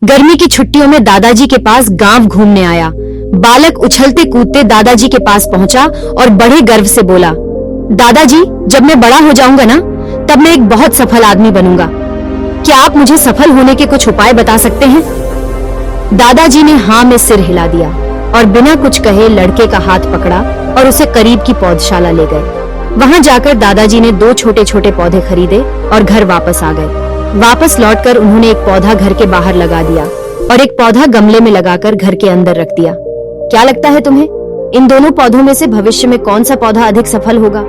गर्मी की छुट्टियों में दादाजी के पास गांव घूमने आया। बालक उछलते कूदते दादाजी के पास पहुंचा और बड़े गर्व से बोला, दादाजी, जब मैं बड़ा हो जाऊंगा ना, तब मैं एक बहुत सफल आदमी बनूंगा। क्या आप मुझे सफल होने के कुछ उपाय बता सकते हैं? दादाजी ने हाँ में सिर हिला दिया और बिना कुछ कहे लड़के का हाथ पकड़ा और उसे करीब की पौधशाला ले गए। वहां जाकर दादाजी ने 2 छोटे छोटे पौधे खरीदे और घर वापस आ गए। वापस लौटकर उन्होंने एक पौधा घर के बाहर लगा दिया और एक पौधा गमले में लगाकर घर के अंदर रख दिया। क्या लगता है तुम्हें, इन दोनों पौधों में से भविष्य में कौन सा पौधा अधिक सफल होगा?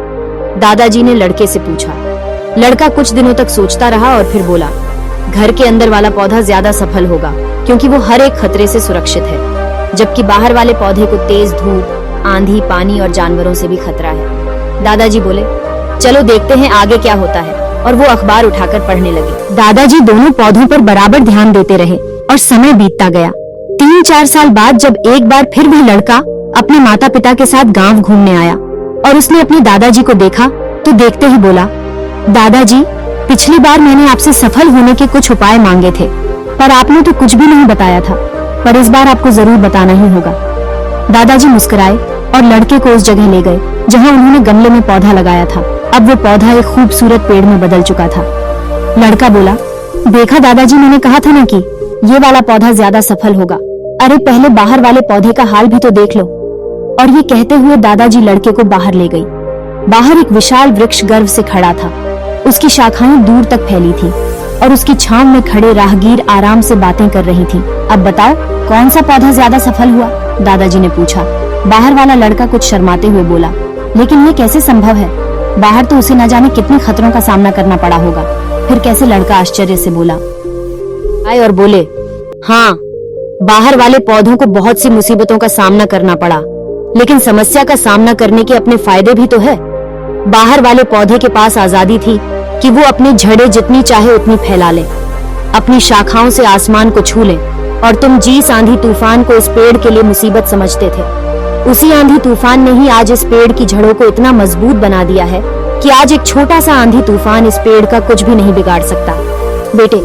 दादाजी ने लड़के से पूछा। लड़का कुछ दिनों तक सोचता रहा और फिर बोला, घर के अंदर वाला पौधा ज्यादा सफल होगा, क्योंकि वो हर एक खतरे से सुरक्षित है, जबकि बाहर वाले पौधे को तेज धूप, आंधी, पानी और जानवरों से भी खतरा है। दादाजी बोले, चलो देखते हैं आगे क्या होता है, और वो अखबार उठाकर पढ़ने लगे। दादाजी दोनों पौधों पर बराबर ध्यान देते रहे और समय बीतता गया। 3-4 साल बाद जब एक बार फिर वह लड़का अपने माता पिता के साथ गांव घूमने आया और उसने अपने दादाजी को देखा तो देखते ही बोला, दादाजी, पिछली बार मैंने आपसे सफल होने के कुछ उपाय मांगे थे, पर आपने तो कुछ भी नहीं बताया था, पर इस बार आपको जरूर बताना ही होगा। दादाजी मुस्कुराए और लड़के को उस जगह ले गए जहाँ उन्होंने गमले में पौधा लगाया था। अब वो पौधा एक खूबसूरत पेड़ में बदल चुका था। लड़का बोला, देखा दादाजी, मैंने कहा था ना कि ये वाला पौधा ज्यादा सफल होगा। अरे पहले बाहर वाले पौधे का हाल भी तो देख लो। और ये कहते हुए दादाजी लड़के को बाहर ले गई। बाहर एक विशाल वृक्ष गर्व से खड़ा था। उसकी शाखाएं दूर तक फैली थी और उसकी छांव में खड़े राहगीर आराम से बातें कर रही थी। अब बताओ, कौन सा पौधा ज्यादा सफल हुआ? दादाजी ने पूछा। बाहर वाला लड़का कुछ शर्माते हुए बोला, लेकिन ये कैसे संभव है? बाहर तो उसे न जाने कितने खतरों का सामना करना पड़ा होगा। फिर कैसे? लड़का आश्चर्य से बोला आए और बोले, हाँ, बाहर वाले पौधों को बहुत सी मुसीबतों का सामना करना पड़ा, लेकिन समस्या का सामना करने के अपने फायदे भी तो है। बाहर वाले पौधे के पास आजादी थी कि वो अपनी जड़ें जितनी चाहे उतनी फैला ले, अपनी शाखाओं से आसमान को छू ले, और तुम जिस आंधी तूफान को इस पेड़ के लिए मुसीबत समझते थे, उसी आंधी तूफान ने ही आज इस पेड़ की जड़ों को इतना मजबूत बना दिया है कि आज एक छोटा सा आंधी तूफान इस पेड़ का कुछ भी नहीं बिगाड़ सकता। बेटे,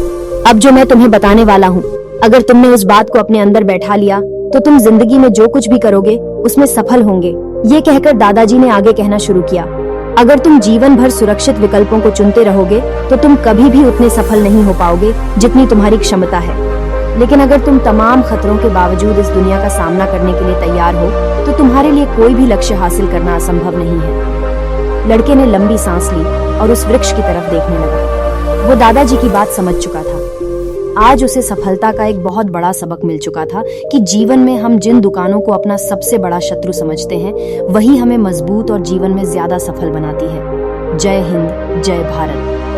अब जो मैं तुम्हें बताने वाला हूँ, अगर तुमने उस बात को अपने अंदर बैठा लिया तो तुम जिंदगी में जो कुछ भी करोगे उसमें सफल होंगे। ये कहकर दादाजी ने आगे कहना शुरू किया, अगर तुम जीवन भर सुरक्षित विकल्पों को चुनते रहोगे तो तुम कभी भी उतने सफल नहीं हो पाओगे जितनी तुम्हारी क्षमता है। लेकिन अगर तुम तमाम खतरों के बावजूद इस दुनिया का सामना करने के लिए तैयार हो तो तुम्हारे लिए कोई भी लक्ष्य हासिल करना असंभव नहीं है। लड़के ने लंबी सांस ली और उस वृक्ष की तरफ देखने लगा। वो दादाजी की बात समझ चुका था। आज उसे सफलता का एक बहुत बड़ा सबक मिल चुका था कि जीवन में हम जिन दुकानों को अपना सबसे बड़ा शत्रु समझते हैं, वही हमें मजबूत और जीवन में ज्यादा सफल बनाती है। जय हिंद, जय भारत।